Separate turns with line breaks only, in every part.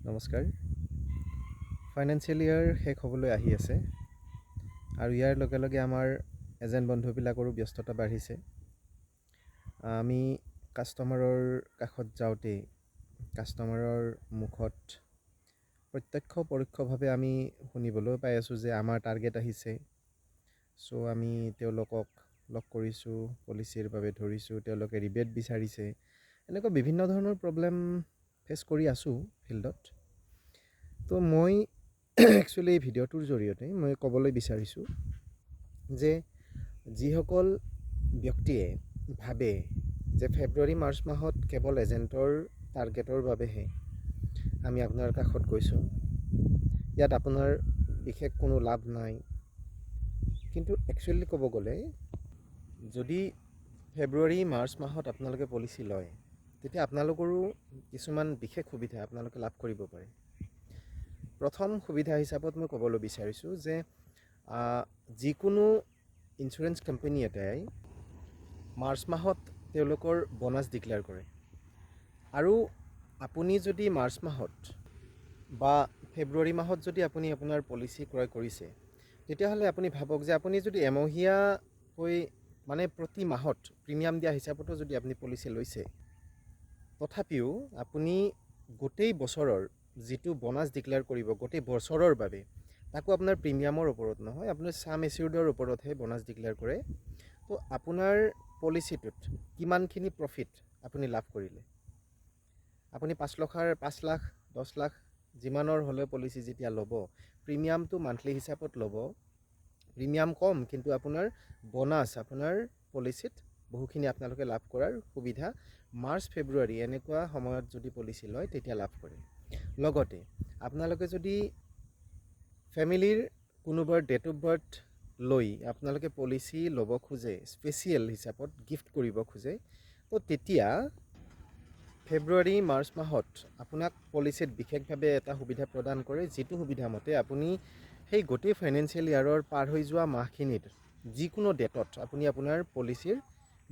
নমস্কাৰ। ফাইনেন্সিয়েল ইয়াৰ শেষ হ'বলৈ আহি আছে আৰু ইয়াৰ লগে লগে আমাৰ এজেণ্ট বন্ধুবিলাকৰো ব্যস্ততা বাঢ়িছে। আমি কাষ্টমাৰৰ কাষত যাওঁতেই কাষ্টমাৰৰ মুখত প্ৰত্যক্ষ পৰোক্ষভাৱে আমি শুনিবলৈ পাই আছোঁ যে আমাৰ টাৰ্গেট আহিছে, চ' আমি তেওঁলোকক লগ কৰিছোঁ, পলিচিৰ বাবে ধৰিছোঁ, তেওঁলোকে ৰিবেট বিচাৰিছে। এনেকুৱা বিভিন্ন ধৰণৰ প্ৰব্লেম ফেচ কৰি আছোঁ ফিল্ডত। তো মই একচুৱেলি এই ভিডিঅ'টোৰ জৰিয়তে মই ক'বলৈ বিচাৰিছোঁ যে যিসকল ব্যক্তিয়ে ভাবে যে ফেব্ৰুৱাৰী মাৰ্চ মাহত কেৱল এজেণ্টৰ টাৰ্গেটৰ বাবেহে আমি আপোনাৰ কাষত গৈছোঁ, ইয়াত আপোনাৰ বিশেষ কোনো লাভ নাই। কিন্তু একচুৱেলি ক'ব গ'লে যদি ফেব্ৰুৱাৰী মাৰ্চ মাহত আপোনালোকে পলিচি লয়, তেতিয়া আপোনালোকৰো কিছুমান বিশেষ সুবিধা আপোনালোকে লাভ কৰিব পাৰে। প্ৰথম সুবিধা হিচাপত মই ক'বলৈ বিচাৰিছোঁ যে যিকোনো ইঞ্চুৰেঞ্চ কোম্পানী এটাই মাৰ্চ মাহত তেওঁলোকৰ বনাছ ডিক্লেয়াৰ কৰে, আৰু আপুনি যদি মাৰ্চ মাহত বা ফেব্ৰুৱাৰী মাহত যদি আপুনি আপোনাৰ পলিচি ক্ৰয় কৰিছে, তেতিয়াহ'লে আপুনি ভাবক যে আপুনি যদি এমহীয়াকৈ মানে প্ৰতি মাহত প্ৰিমিয়াম দিয়া হিচাপতো যদি আপুনি পলিচি লৈছে, তথাপিও আপুনি গোটেই বছৰৰ যিটো বনাছ ডিক্লেয়াৰ কৰিব গোটেই বছৰৰ বাবে, তাকো আপোনাৰ প্ৰিমিয়ামৰ ওপৰত নহয়, আপোনাৰ ছাম এচিউৰ্ডৰ ওপৰতহে বনাছ ডিক্লেয়াৰ কৰে। তো আপোনাৰ পলিচিটোত কিমানখিনি প্ৰফিট আপুনি লাভ কৰিলে। আপুনি 5 লাখ 10 লাখ যিমানৰ হ'লেও পলিচি যেতিয়া ল'ব, প্ৰিমিয়ামটো মান্থলি হিচাপত ল'ব। প্ৰিমিয়াম কম, কিন্তু আপোনাৰ বনাছ আপোনাৰ পলিচিত বহুখিনি আপোনালোকে লাভ কৰাৰ সুবিধা মাৰ্চ ফেব্ৰুৱাৰী এনেকুৱা সময়ত যদি পলিচি লয় তেতিয়া লাভ কৰে। লগতে আপোনালোকে যদি ফেমিলিৰ কোনোবাৰ ডেট অফ বাৰ্থ লৈ আপোনালোকে পলিচি ল'ব খোজে, স্পেচিয়েল হিচাপত গিফ্ট কৰিব খোজে, তো তেতিয়া ফেব্ৰুৱাৰী মাৰ্চ মাহত আপোনাক পলিচিত বিশেষভাৱে এটা সুবিধা প্ৰদান কৰে, যিটো সুবিধা মতে আপুনি সেই গোটেই ফাইনেন্সিয়েল ইয়াৰৰ পাৰ হৈ যোৱা মাহখিনিত যিকোনো ডেটত আপুনি আপোনাৰ পলিচিৰ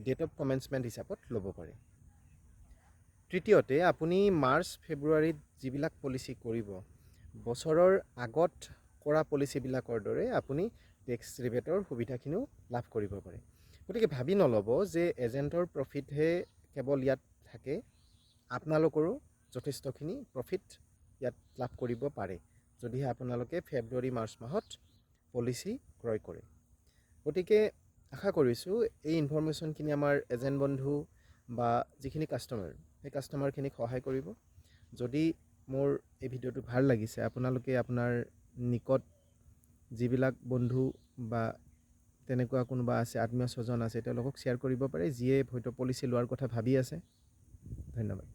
ডেট অফ কমেঞ্চমেণ্ট হিচাপত ল'ব পাৰে। তৃতীয়তে আপুনি মাৰ্চ ফেব্ৰুৱাৰীত যিবিলাক পলিচি কৰিব, বছৰৰ আগত কৰা পলিচিবিলাকৰ দৰে আপুনি টেক্স ৰিবেটৰ সুবিধাখিনিও লাভ কৰিব পাৰে। গতিকে ভাবি নল'ব যে এজেণ্টৰ প্ৰফিটহে কেৱল ইয়াত থাকে, আপোনালোকৰো যথেষ্টখিনি প্ৰফিট ইয়াত লাভ কৰিব পাৰে যদিহে আপোনালোকে ফেব্ৰুৱাৰী মাৰ্চ মাহত পলিচি ক্ৰয় কৰে। গতিকে আশা কৰিছোঁ এই ইনফৰমেশ্যনখিনি আমাৰ এজেণ্ট বন্ধু বা যিখিনি কাষ্টমাৰ, সেই কাষ্টমাৰখিনিক সহায় কৰিব। যদি মোৰ এই ভিডিঅ'টো ভাল লাগিছে, আপোনালোকে আপোনাৰ নিকট যিবিলাক বন্ধু বা তেনেকুৱা কোনোবা আছে, আত্মীয় স্বজন আছে, তেওঁলোকক শ্বেয়াৰ কৰিব পাৰে যিয়ে হয়তো পলিচি লোৱাৰ কথা ভাবি আছে। ধন্যবাদ।